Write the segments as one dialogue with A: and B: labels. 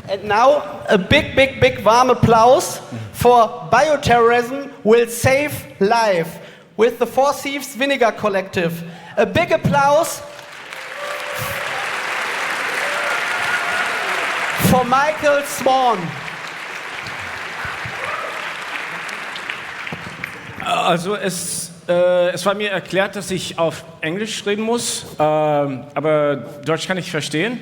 A: And now, a big, big, big warm applause for BioTerrorism will save life with the For Thieves Vinegar Collective. A big applause for Michael Swan.
B: Also es war mir erklärt, dass ich auf Englisch reden muss, aber Deutsch kann ich verstehen.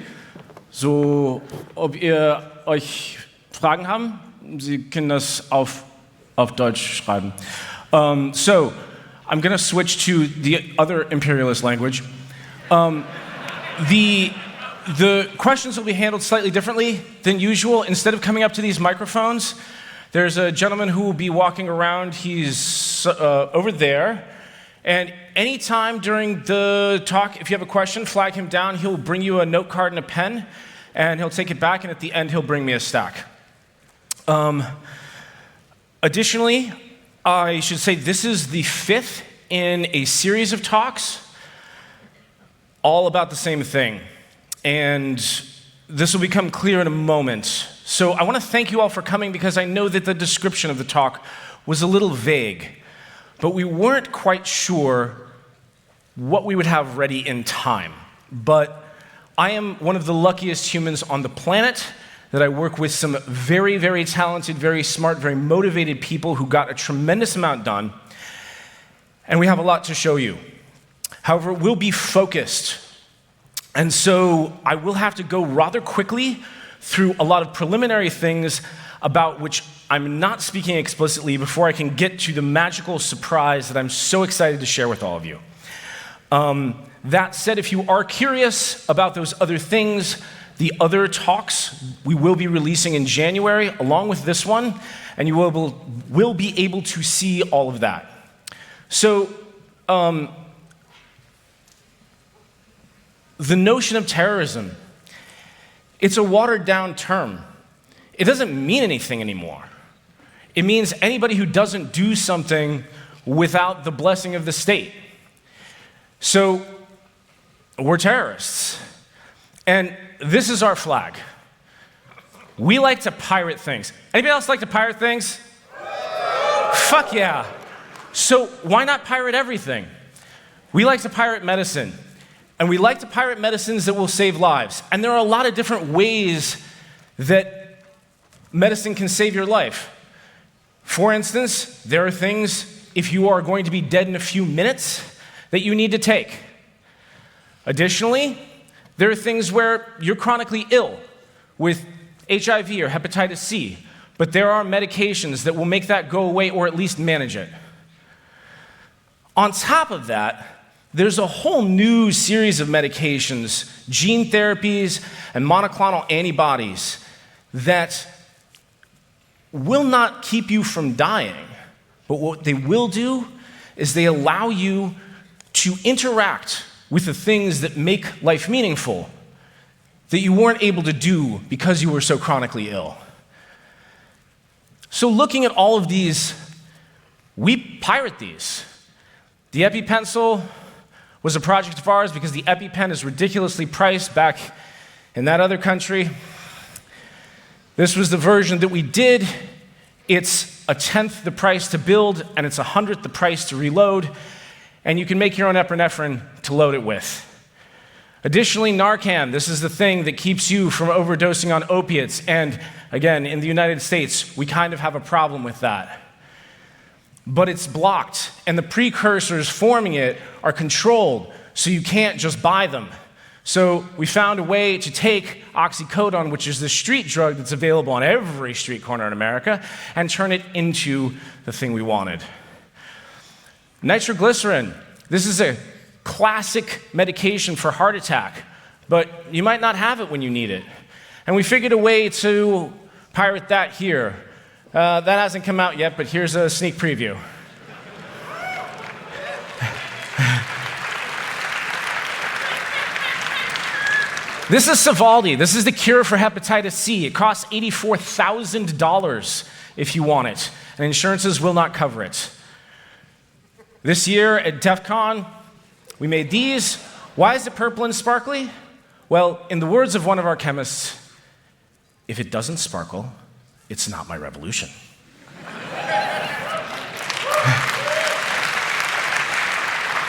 B: So, ob ihr euch Fragen haben, Sie können das auf Deutsch schreiben. So, I'm going to switch to the other imperialist language. The questions will be handled slightly differently than usual. Instead of coming up to these microphones, there's a gentleman who will be walking around. He's over there. And anytime during the talk, if you have a question, flag him down. He'll bring you a note card and a pen, and he'll take it back, and at the end, he'll bring me a stack. Additionally, I should say this is the 5th in a series of talks, all about the same thing. And this will become clear in a moment. So I want to thank you all for coming, because I know that the description of the talk was a little vague, but we weren't quite sure what we would have ready in time. But I am one of the luckiest humans on the planet, that I work with some very, very talented, very smart, very motivated people who got a tremendous amount done, and we have a lot to show you. However, we'll be focused, and so I will have to go rather quickly through a lot of preliminary things about which I'm not speaking explicitly before I can get to the magical surprise that I'm so excited to share with all of you. That said, if you are curious about those other things, the other talks we will be releasing in January, along with this one, and you will be able to see all of that. So, the notion of terrorism, it's a watered-down term. It doesn't mean anything anymore. It means anybody who doesn't do something without the blessing of the state. So, we're terrorists. And this is our flag. We like to pirate things. Anybody else like to pirate things? Fuck yeah. So why not pirate everything? We like to pirate medicine. And we like to pirate medicines that will save lives. And there are a lot of different ways that medicine can save your life. For instance, there are things, if you are going to be dead in a few minutes, that you need to take. Additionally, there are things where you're chronically ill with HIV or hepatitis C, but there are medications that will make that go away or at least manage it. On top of that, there's a whole new series of medications, gene therapies and monoclonal antibodies that will not keep you from dying, but what they will do is they allow you to interact with the things that make life meaningful that you weren't able to do because you were so chronically ill. So looking at all of these, we pirate these. The EpiPencil was a project of ours because the EpiPen is ridiculously priced back in that other country. This was the version that we did. It's 1/10 the price to build, and it's 100th the price to reload. And you can make your own epinephrine to load it with. Additionally, Narcan, this is the thing that keeps you from overdosing on opiates. And again, in the United States, we kind of have a problem with that. But it's blocked, and the precursors forming it are controlled, so you can't just buy them. So we found a way to take oxycodone, which is the street drug that's available on every street corner in America, and turn it into the thing we wanted. Nitroglycerin, this is a classic medication for heart attack, but you might not have it when you need it. And we figured a way to pirate that here. That hasn't come out yet, but here's a sneak preview. This is Sovaldi. This is the cure for hepatitis C. It costs $84,000 if you want it, and insurances will not cover it. This year at DEF CON, we made these. Why is it purple and sparkly? Well, in the words of one of our chemists, if it doesn't sparkle, it's not my revolution.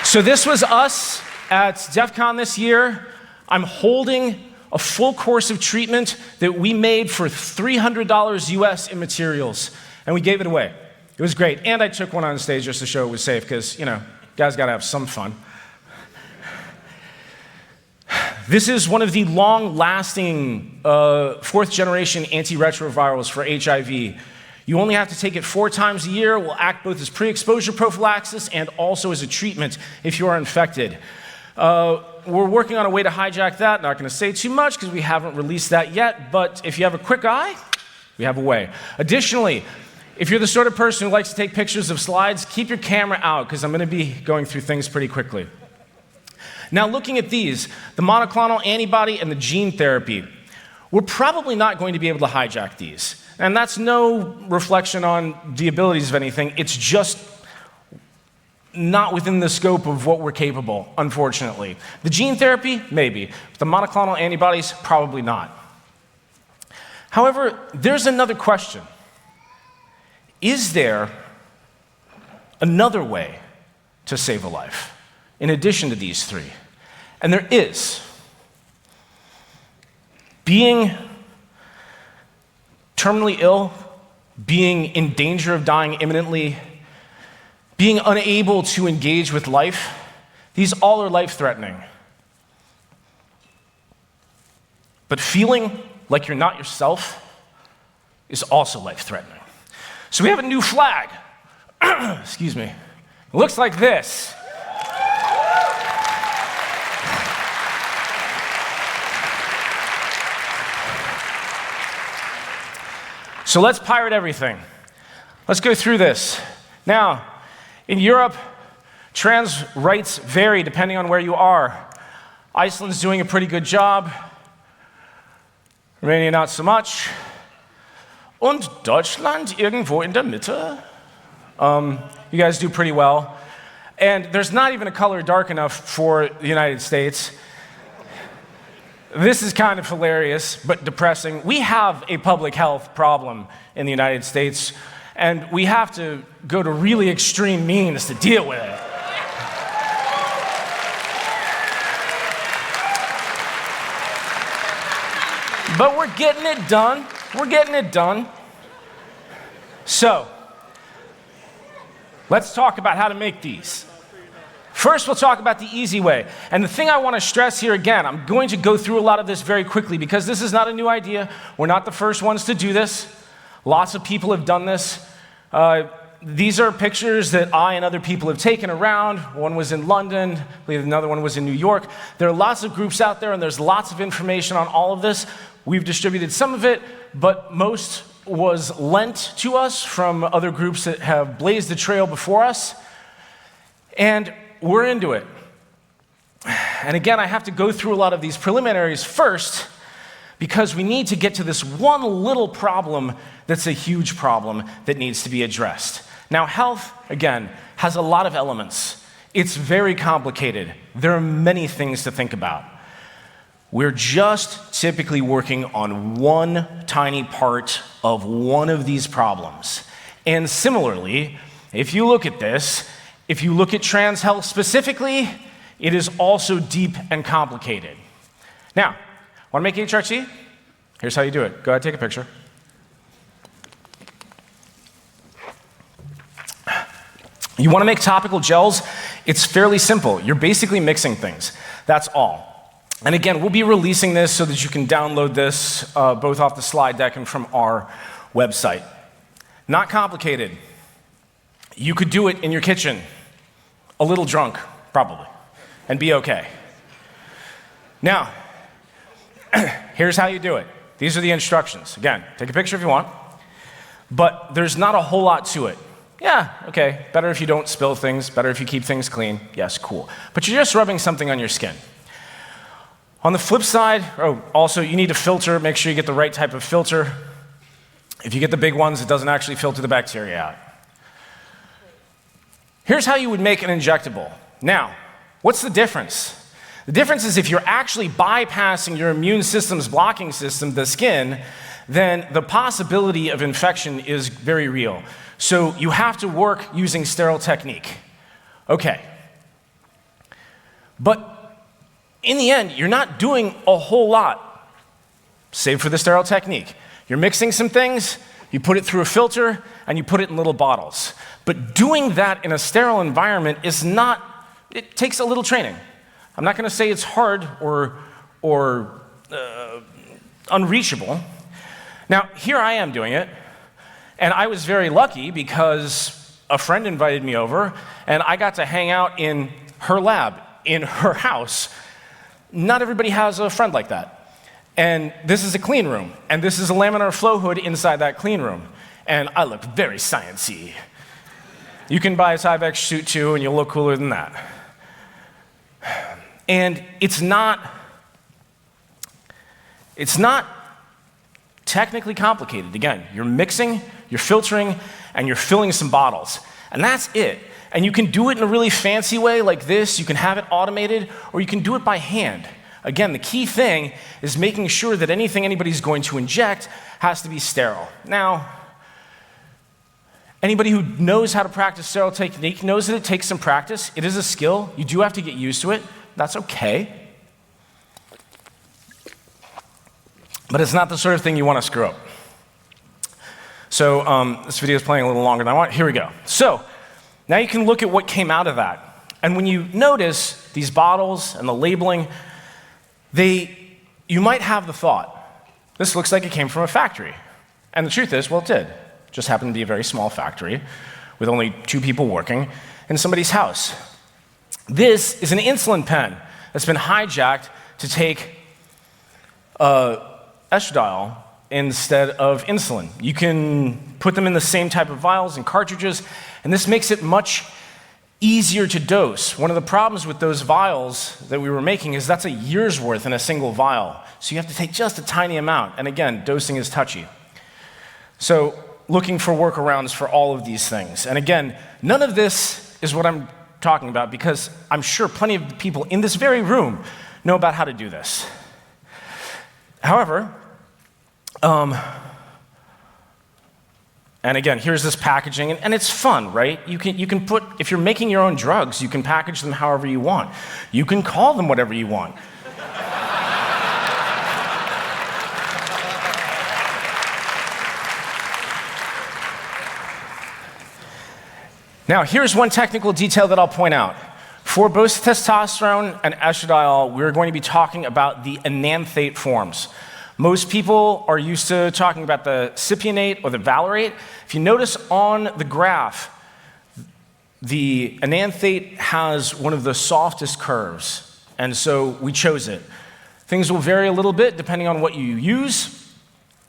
B: So this was us at DEF CON this year. I'm holding a full course of treatment that we made for $300 US in materials, and we gave it away. It was great, and I took one on stage just to show it was safe, because, guys gotta have some fun. This is one of the long-lasting fourth-generation antiretrovirals for HIV. You only have to take it 4 times a year. It will act both as pre-exposure prophylaxis and also as a treatment if you are infected. We're working on a way to hijack that. Not going to say too much because we haven't released that yet, but if you have a quick eye, we have a way. Additionally, if you're the sort of person who likes to take pictures of slides, keep your camera out because I'm going to be going through things pretty quickly. Now, looking at these, the monoclonal antibody and the gene therapy, we're probably not going to be able to hijack these. And that's no reflection on the abilities of anything. It's just not within the scope of what we're capable, unfortunately. The gene therapy, maybe. But the monoclonal antibodies, probably not. However, there's another question. Is there another way to save a life in addition to these 3? And there is. Being terminally ill, being in danger of dying imminently, being unable to engage with life, these all are life-threatening. But feeling like you're not yourself is also life-threatening. So we have a new flag. Excuse me. It looks like this. So let's pirate everything. Let's go through this. Now, in Europe, trans rights vary depending on where you are. Iceland's doing a pretty good job. Romania not so much. Und Deutschland irgendwo in der Mitte. You guys do pretty well. And there's not even a color dark enough for the United States. This is kind of hilarious, but depressing. We have a public health problem in the United States, and we have to go to really extreme means to deal with it. But we're getting it done. We're getting it done. So, let's talk about how to make these. First, we'll talk about the easy way. And the thing I want to stress here again, I'm going to go through a lot of this very quickly because this is not a new idea. We're not the first ones to do this. Lots of people have done this. These are pictures that I and other people have taken around. One was in London, I believe another one was in New York. There are lots of groups out there and there's lots of information on all of this. We've distributed some of it, but most was lent to us from other groups that have blazed the trail before us. And we're into it. And again, I have to go through a lot of these preliminaries first because we need to get to this one little problem that's a huge problem that needs to be addressed. Now, health, again, has a lot of elements. It's very complicated. There are many things to think about. We're just typically working on one tiny part of one of these problems. And similarly, if you look at this, if you look at trans health specifically, it is also deep and complicated. Now, want to make HRT? Here's how you do it. Go ahead, take a picture. You want to make topical gels? It's fairly simple. You're basically mixing things. That's all. And again, we'll be releasing this so that you can download this both off the slide deck and from our website. Not complicated. You could do it in your kitchen, a little drunk, probably, and be okay. Now, here's how you do it. These are the instructions. Again, take a picture if you want, but there's not a whole lot to it. Yeah, okay, better if you don't spill things, better if you keep things clean. Yes, cool. But you're just rubbing something on your skin. On the flip side, also you need a filter. Make sure you get the right type of filter. If you get the big ones, it doesn't actually filter the bacteria out. Here's how you would make an injectable. Now, what's the difference? The difference is if you're actually bypassing your immune system's blocking system, the skin, then the possibility of infection is very real. So you have to work using sterile technique. Okay. But in the end, you're not doing a whole lot, save for the sterile technique. You're mixing some things, you put it through a filter, and you put it in little bottles. But doing that in a sterile environment is not, it takes a little training. I'm not going to say it's hard or unreachable. Now, here I am doing it, and I was very lucky because a friend invited me over, and I got to hang out in her lab, in her house. Not everybody has a friend like that. And this is a clean room, and this is a laminar flow hood inside that clean room. And I look very sciencey. You can buy a Tyvek suit too, and you'll look cooler than that. And it's not technically complicated. Again, you're mixing, you're filtering, and you're filling some bottles. And that's it. And you can do it in a really fancy way like this. You can have it automated, or you can do it by hand. Again, the key thing is making sure that anything anybody's going to inject has to be sterile. Now, anybody who knows how to practice sterile technique knows that it takes some practice. It is a skill. You do have to get used to it. That's okay. But it's not the sort of thing you want to screw up. So this video is playing a little longer than I want. Here we go. So now you can look at what came out of that. And when you notice these bottles and the labeling, you might have the thought, this looks like it came from a factory. And the truth is, well, it did. It just happened to be a very small factory with only 2 people working in somebody's house. This is an insulin pen that's been hijacked to take estradiol instead of insulin. You can put them in the same type of vials and cartridges, and this makes it much easier to dose. One of the problems with those vials that we were making is that's a year's worth in a single vial. So you have to take just a tiny amount. And again, dosing is touchy. So looking for workarounds for all of these things. And again, none of this is what I'm talking about because I'm sure plenty of people in this very room know about how to do this. However, and again, here's this packaging, and it's fun, right? You can put, if you're making your own drugs, you can package them however you want. You can call them whatever you want. Now, here's one technical detail that I'll point out. For both testosterone and estradiol, we're going to be talking about the enanthate forms. Most people are used to talking about the cypionate or the valerate. If you notice on the graph, the enanthate has one of the softest curves, and so we chose it. Things will vary a little bit depending on what you use,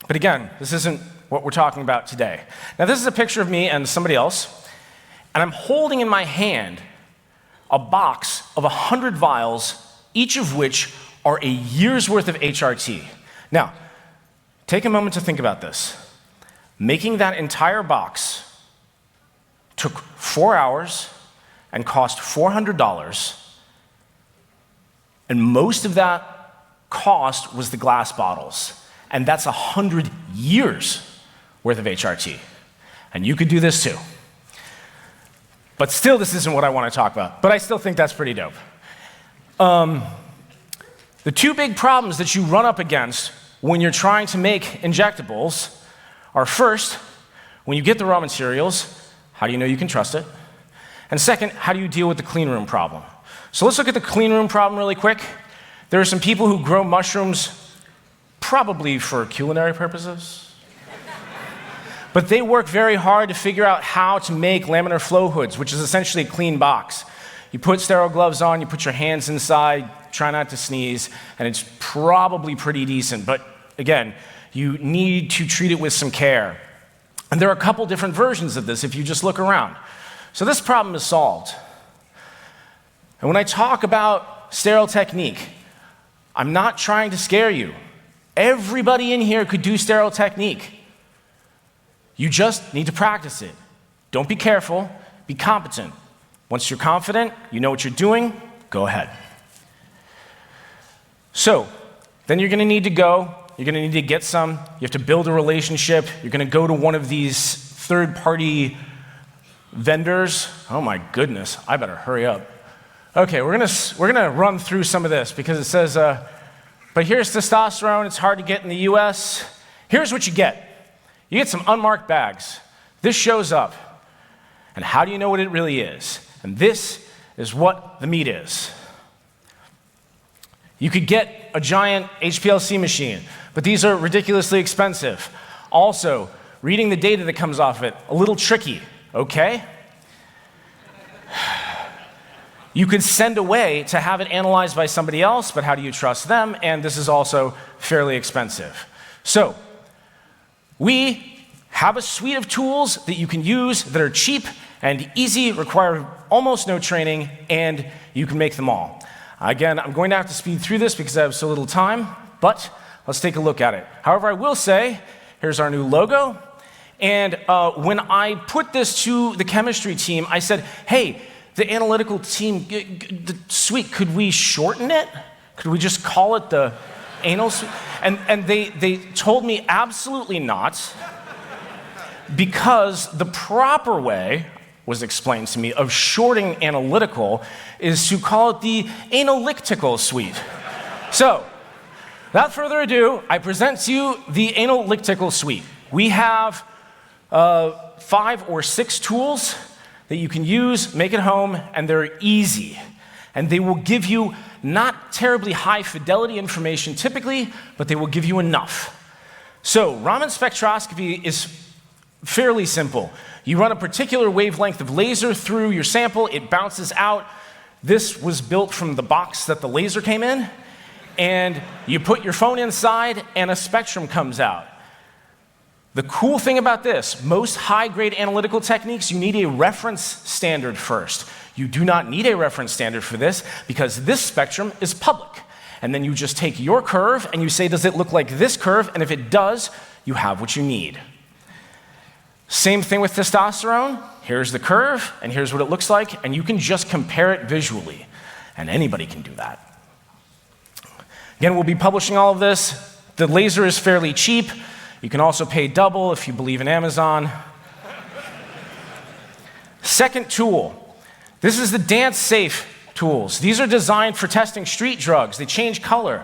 B: but again, this isn't what we're talking about today. Now, this is a picture of me and somebody else, and I'm holding in my hand a box of 100 vials, each of which are a year's worth of HRT. Now, take a moment to think about this. Making that entire box took 4 hours and cost $400, and most of that cost was the glass bottles, and that's 100 years worth of HRT. And you could do this too. But still, this isn't what I want to talk about, but I still think that's pretty dope. The 2 big problems that you run up against when you're trying to make injectables are, first, when you get the raw materials, how do you know you can trust it? And second, how do you deal with the clean room problem? So let's look at the clean room problem really quick. There are some people who grow mushrooms probably for culinary purposes, but they work very hard to figure out how to make laminar flow hoods, which is essentially a clean box. You put sterile gloves on, you put your hands inside, try not to sneeze, and it's probably pretty decent. But again, you need to treat it with some care. And there are a couple different versions of this if you just look around. So this problem is solved. And when I talk about sterile technique, I'm not trying to scare you. Everybody in here could do sterile technique. You just need to practice it. Don't be careful, be competent. Once you're confident, you know what you're doing, go ahead. So then you're going to need to go. You're going to need to get some. You have to build a relationship. You're going to go to one of these third-party vendors. Oh my goodness, I better hurry up. Okay, we're gonna run through some of this because it says, but here's testosterone. It's hard to get in the U.S. Here's what you get. You get some unmarked bags. This shows up. And how do you know what it really is? And this is what the meat is. You could get a giant HPLC machine, but these are ridiculously expensive. Also, reading the data that comes off it, a little tricky, okay? You could send away to have it analyzed by somebody else, but how do you trust them? And this is also fairly expensive. So, we have a suite of tools that you can use that are cheap and easy, require almost no training, and you can make them all. Again, I'm going to have to speed through this because I have so little time, but let's take a look at it. However, I will say, here's our new logo, and when I put this to the chemistry team, I said, hey, the analytical team, the suite, could we shorten it? Could we just call it the anal suite? And they told me absolutely not, because the proper way, was explained to me, of shorting analytical is to call it the analytical suite. So, without further ado, I present to you the analytical suite. We have 5 or 6 tools that you can use, make at home, and they're easy. And they will give you not terribly high fidelity information typically, but they will give you enough. So, Raman spectroscopy is fairly simple. You run a particular wavelength of laser through your sample, it bounces out. This was built from the box that the laser came in, and you put your phone inside, and a spectrum comes out. The cool thing about this, most high-grade analytical techniques, you need a reference standard first. You do not need a reference standard for this because this spectrum is public. And then you just take your curve and you say, does it look like this curve? And if it does, you have what you need. Same thing with testosterone. Here's the curve, and here's what it looks like, and you can just compare it visually. And anybody can do that. Again, we'll be publishing all of this. The laser is fairly cheap. You can also pay double if you believe in Amazon. Second tool. This is the dance safe tools. These are designed for testing street drugs. They change color.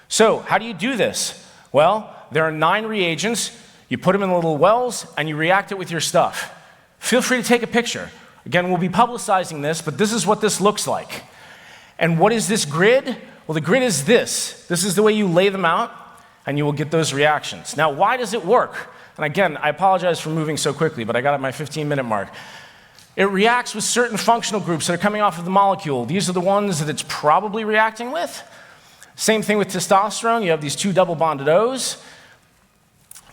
B: So how do you do this? Well, there are 9 reagents. You put them in little wells, and you react it with your stuff. Feel free to take a picture. Again, we'll be publicizing this, but this is what this looks like. And what is this grid? Well, the grid is this. This is the way you lay them out, and you will get those reactions. Now, why does it work? And again, I apologize for moving so quickly, but I got at my 15-minute mark. It reacts with certain functional groups that are coming off of the molecule. These are the ones that it's probably reacting with. Same thing with testosterone. You have these 2 double-bonded O's.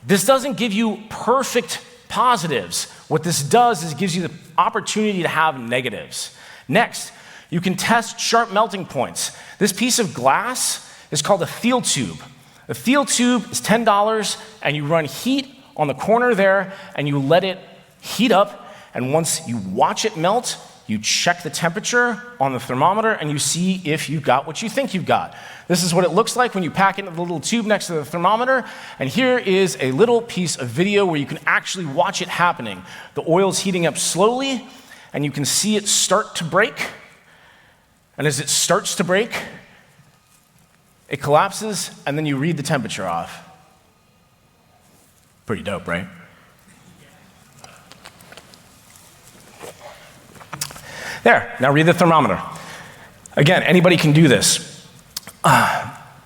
B: This doesn't give you perfect positives. What this does is gives you the opportunity to have negatives. Next, you can test sharp melting points. This piece of glass is called a Thiel tube. A Thiel tube is $10, and you run heat on the corner there, and you let it heat up, and once you watch it melt, you check the temperature on the thermometer, and you see if you've got what you think you've got. This is what it looks like when you pack it in the little tube next to the thermometer, and here is a little piece of video where you can actually watch it happening. The oil's heating up slowly, and you can see it start to break, and as it starts to break, it collapses, and then you read the temperature off. Pretty dope, right? There, now read the thermometer. Again, anybody can do this.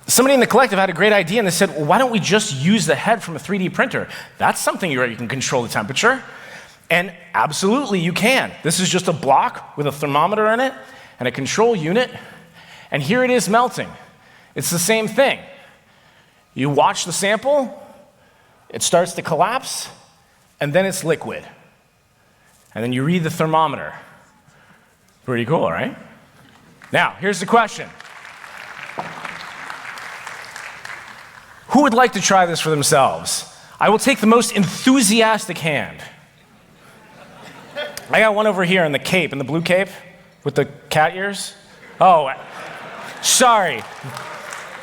B: Somebody in the collective had a great idea, and they said, well, why don't we just use the head from a 3D printer? That's something you can control the temperature. And absolutely, you can. This is just a block with a thermometer in it and a control unit, and here it is melting. It's the same thing. You watch the sample, it starts to collapse, and then it's liquid. And then you read the thermometer. Pretty cool, right? Now, here's the question. Who would like to try this for themselves? I will take the most enthusiastic hand. I got one over here in the cape, in the blue cape, with the cat ears. Oh, sorry.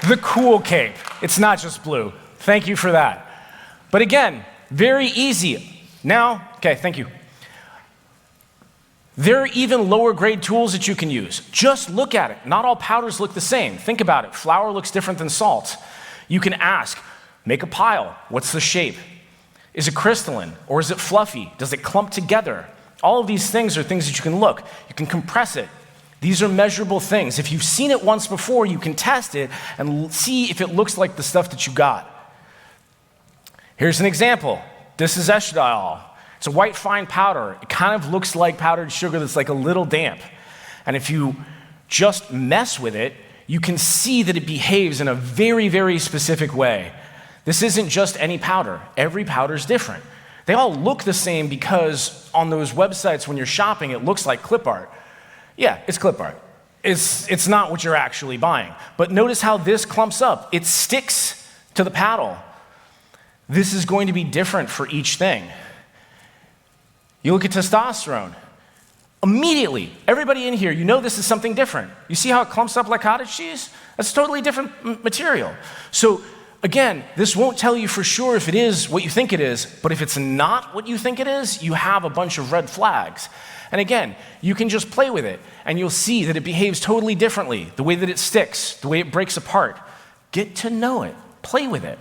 B: The cool cape. It's not just blue. Thank you for that. But again, very easy. Now, okay, thank you. There are even lower grade tools that you can use. Just look at it. Not all powders look the same. Think about it. Flour looks different than salt. You can ask, make a pile. What's the shape? Is it crystalline or is it fluffy? Does it clump together? All of these things are things that you can look. You can compress it. These are measurable things. If you've seen it once before, you can test it and see if it looks like the stuff that you got. Here's an example. This is estradiol. It's a white fine powder. It kind of looks like powdered sugar that's like a little damp. And if you just mess with it, you can see that it behaves in a very, very specific way. This isn't just any powder. Every powder is different. They all look the same because on those websites when you're shopping, it looks like clip art. Yeah, it's clip art. It's not what you're actually buying. But notice how this clumps up. It sticks to the paddle. This is going to be different for each thing. You look at testosterone. Immediately, everybody in here, you know this is something different. You see how it clumps up like cottage cheese? That's totally different material. So again, this won't tell you for sure if it is what you think it is, but if it's not what you think it is, you have a bunch of red flags. And again, you can just play with it, and you'll see that it behaves totally differently, the way that it sticks, the way it breaks apart. Get to know it. Play with it.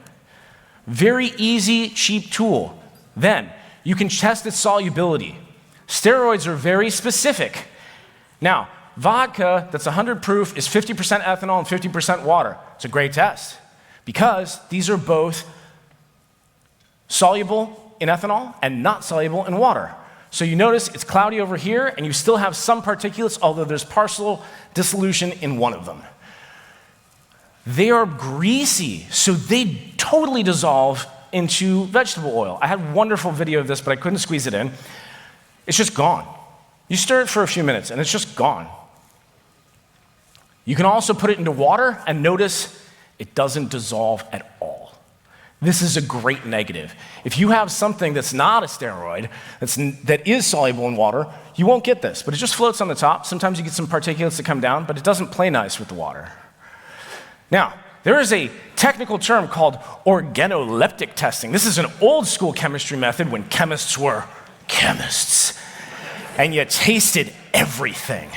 B: Very easy, cheap tool. Then, you can test its solubility. Steroids are very specific. Now, vodka that's 100 proof is 50% ethanol and 50% water. It's a great test because these are both soluble in ethanol and not soluble in water. So you notice it's cloudy over here, and you still have some particulates, although there's partial dissolution in one of them. They are greasy, so they totally dissolve into vegetable oil. I had a wonderful video of this, but I couldn't squeeze it in. It's just gone. You stir it for a few minutes, and it's just gone. You can also put it into water, and notice it doesn't dissolve at all. This is a great negative. If you have something that's not a steroid, that is soluble in water, you won't get this, but it just floats on the top. Sometimes you get some particulates that come down, but it doesn't play nice with the water. Now, there is a technical term called organoleptic testing. This is an old school chemistry method when chemists were chemists, and you tasted everything.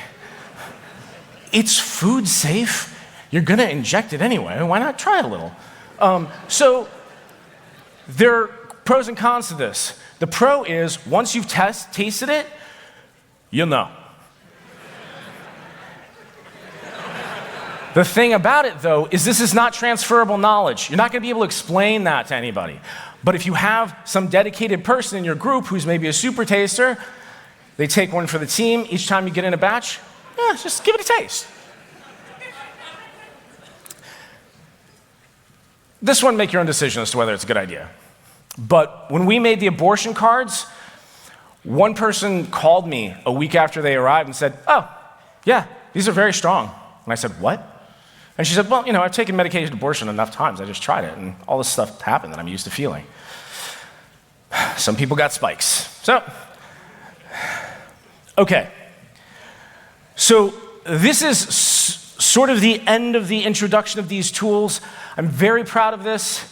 B: It's food safe. You're gonna inject it anyway. Why not try a little? So there are pros and cons to this. The pro is once you've tasted it, you'll know. The thing about it, though, is this is not transferable knowledge. You're not going to be able to explain that to anybody. But if you have some dedicated person in your group who's maybe a super taster, they take one for the team. Each time you get in a batch, just give it a taste. This one, make your own decision as to whether it's a good idea. But when we made the abortion cards, one person called me a week after they arrived and said, "Oh, yeah, these are very strong." And I said, "What?" And she said, "Well, I've taken medicated abortion enough times. I just tried it, and all this stuff happened that I'm used to feeling." Some people got spikes. So, okay. So this is sort of the end of the introduction of these tools. I'm very proud of this.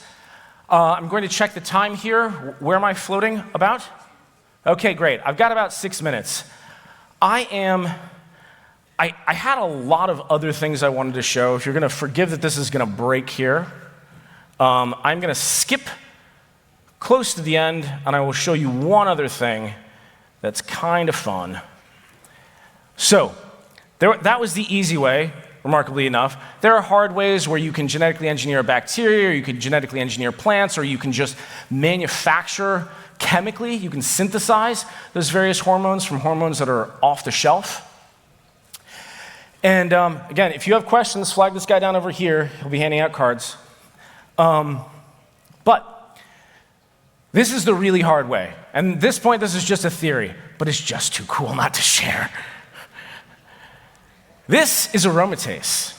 B: I'm going to check the time here. Where am I floating about? Okay, great. I've got about 6 minutes. I had a lot of other things I wanted to show. If you're going to forgive that this is going to break here, I'm going to skip close to the end, and I will show you one other thing that's kind of fun. So that was the easy way, remarkably enough. There are hard ways where you can genetically engineer bacteria, or you can genetically engineer plants, or you can just manufacture chemically. You can synthesize those various hormones from hormones that are off the shelf. And again, if you have questions, flag this guy down over here. He'll be handing out cards. But this is the really hard way. And at this point, this is just a theory, but it's just too cool not to share. This is aromatase.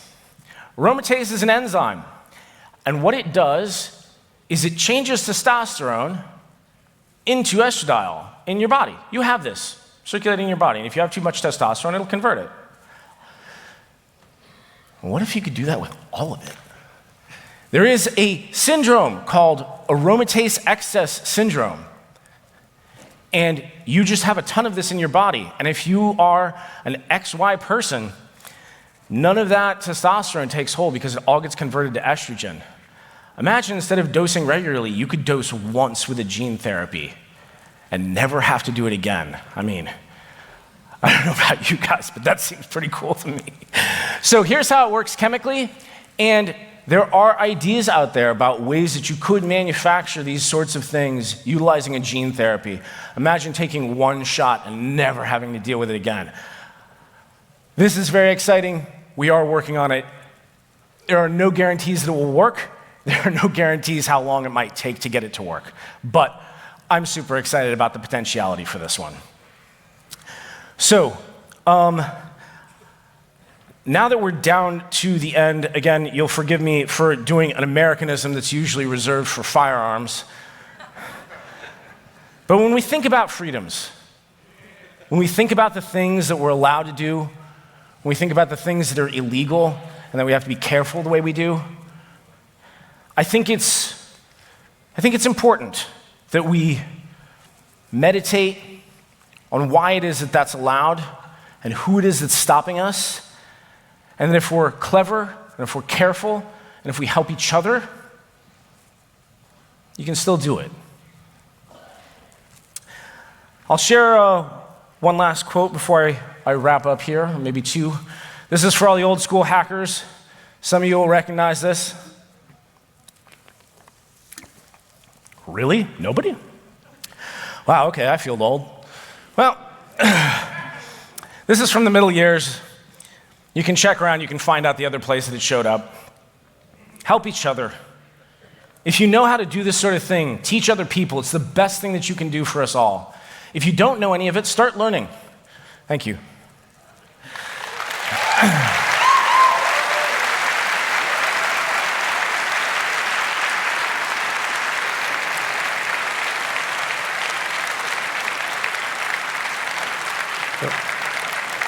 B: Aromatase is an enzyme. And what it does is it changes testosterone into estradiol in your body. You have this circulating in your body. And if you have too much testosterone, it'll convert it. What if you could do that with all of it? There is a syndrome called aromatase excess syndrome. And you just have a ton of this in your body. And if you are an XY person, none of that testosterone takes hold because it all gets converted to estrogen. Imagine instead of dosing regularly, you could dose once with a gene therapy and never have to do it again. I mean, I don't know about you guys, but that seems pretty cool to me. So here's how it works chemically. And there are ideas out there about ways that you could manufacture these sorts of things utilizing a gene therapy. Imagine taking one shot and never having to deal with it again. This is very exciting. We are working on it. There are no guarantees that it will work. There are no guarantees how long it might take to get it to work. But I'm super excited about the potentiality for this one. So, now that we're down to the end, again, you'll forgive me for doing an Americanism that's usually reserved for firearms. But when we think about freedoms, when we think about the things that we're allowed to do, when we think about the things that are illegal and that we have to be careful the way we do, I think it's important that we meditate on why it is that that's allowed and who it is that's stopping us. And that if we're clever, and if we're careful, and if we help each other, you can still do it. I'll share one last quote before I wrap up here, or maybe two. This is for all the old school hackers. Some of you will recognize this. Really? Nobody? Wow, okay, I feel old. Well, this is from the middle years. You can check around, you can find out the other place that it showed up. Help each other. If you know how to do this sort of thing, teach other people. It's the best thing that you can do for us all. If you don't know any of it, start learning. Thank you.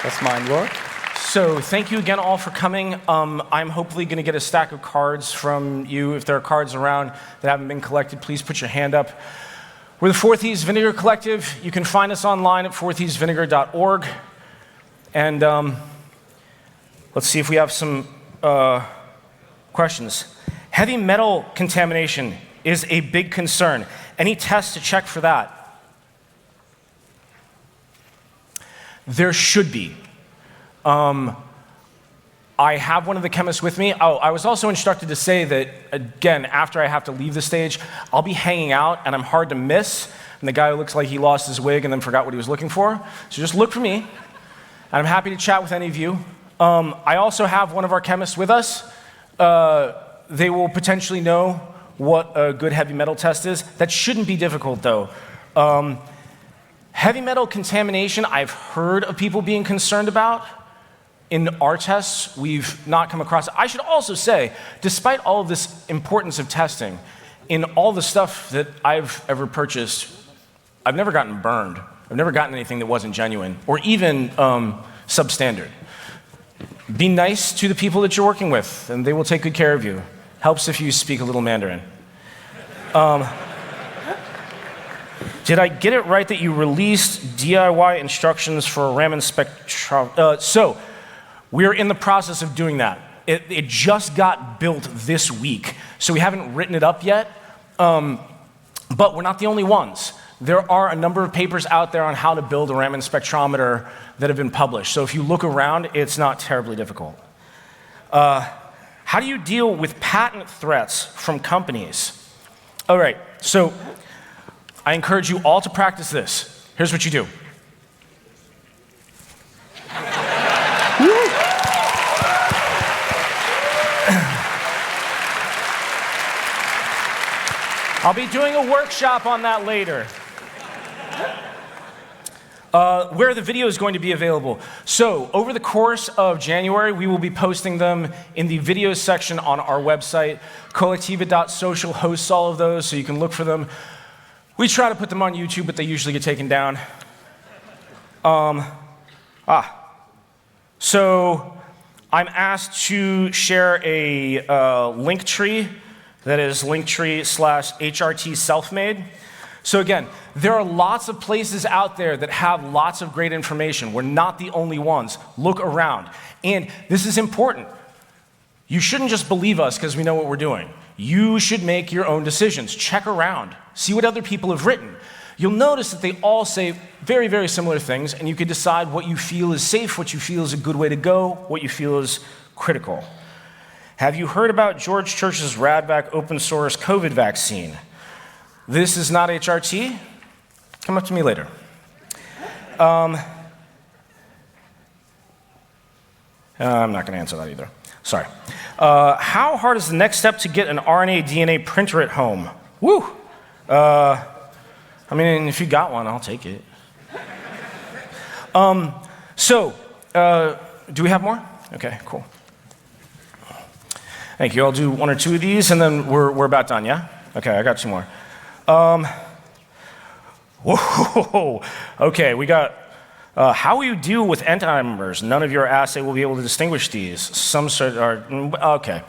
A: Does mine work?
B: So thank you again all for coming. I'm hopefully going to get a stack of cards from you. If there are cards around that haven't been collected, please put your hand up. We're the 4 Thieves Vinegar Collective. You can find us online at 4thievesvinegar.org. And let's see if we have some questions. Heavy metal contamination is a big concern. Any tests to check for that? There should be. I have one of the chemists with me. Oh, I was also instructed to say that, again, after I have to leave the stage, I'll be hanging out and I'm hard to miss. And the guy who looks like he lost his wig and then forgot what he was looking for. So just look for me. And I'm happy to chat with any of you. I also have one of our chemists with us. They will potentially know what a good heavy metal test is. That shouldn't be difficult, though. Heavy metal contamination, I've heard of people being concerned about. In our tests, we've not come across it. I should also say, despite all of this importance of testing, in all the stuff that I've ever purchased, I've never gotten burned. I've never gotten anything that wasn't genuine, or even substandard. Be nice to the people that you're working with, and they will take good care of you. Helps if you speak a little Mandarin. Did I get it right that you released DIY instructions for a Raman spectrum? So, we're in the process of doing that. It just got built this week, so we haven't written it up yet, but we're not the only ones. There are a number of papers out there on how to build a Raman spectrometer that have been published, so if you look around, it's not terribly difficult. How do you deal with patent threats from companies? All right, so I encourage you all to practice this. Here's what you do. I'll be doing a workshop on that later. Where the video is going to be available. So, over the course of January, we will be posting them in the videos section on our website. Collectiva.social hosts all of those, so you can look for them. We try to put them on YouTube, but they usually get taken down. So I'm asked to share a link tree That is linktree/HRT self-made. So again, there are lots of places out there that have lots of great information. We're not the only ones. Look around. And this is important. You shouldn't just believe us because we know what we're doing. You should make your own decisions. Check around. See what other people have written. You'll notice that they all say very, very similar things, and you can decide what you feel is safe, what you feel is a good way to go, what you feel is critical. Have you heard about George Church's RadVac open source COVID vaccine? This is not HRT. Come up to me later. I'm not going to answer that either. Sorry. How hard is the next step to get an RNA DNA printer at home? Woo! I mean, if you got one, I'll take it. Do we have more? Okay, cool. Thank you. I'll do one or two of these, and then we're about done, yeah? Okay, I got two more. Whoa! Okay, we got, how will you deal with enantiomers? None of your assay will be able to distinguish these. Some sort are, okay.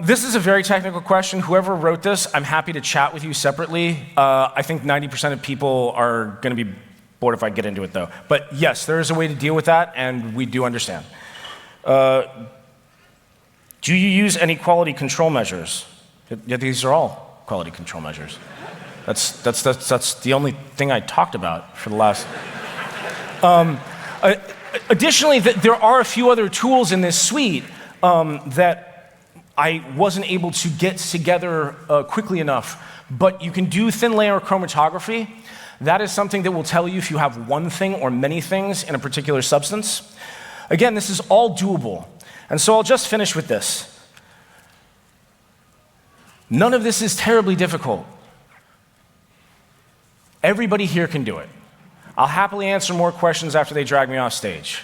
B: This is a very technical question. Whoever wrote this, I'm happy to chat with you separately. I think 90% of people are going to be bored if I get into it, though. But yes, there is a way to deal with that, and we do understand. Do you use any quality control measures? Yeah, these are all quality control measures. That's the only thing I talked about for the last. Additionally, there are a few other tools in this suite that I wasn't able to get together quickly enough, but you can do thin layer chromatography. That is something that will tell you if you have one thing or many things in a particular substance. Again, this is all doable. And so I'll just finish with this. None of this is terribly difficult. Everybody here can do it. I'll happily answer more questions after they drag me off stage.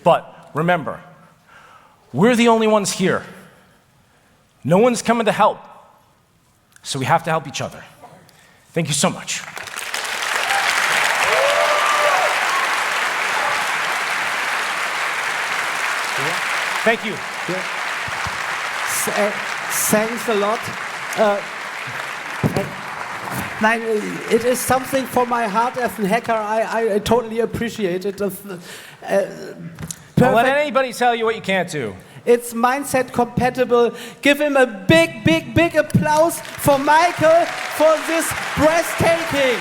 B: But remember, we're the only ones here. No one's coming to help. So we have to help each other. Thank you so much. Thank you.
A: Thanks a lot. It is something for my heart as a hacker. I totally appreciate it.
B: Don't let anybody tell you what you can't do.
A: It's mindset compatible. Give him a big, big, big applause for Michael for this breathtaking.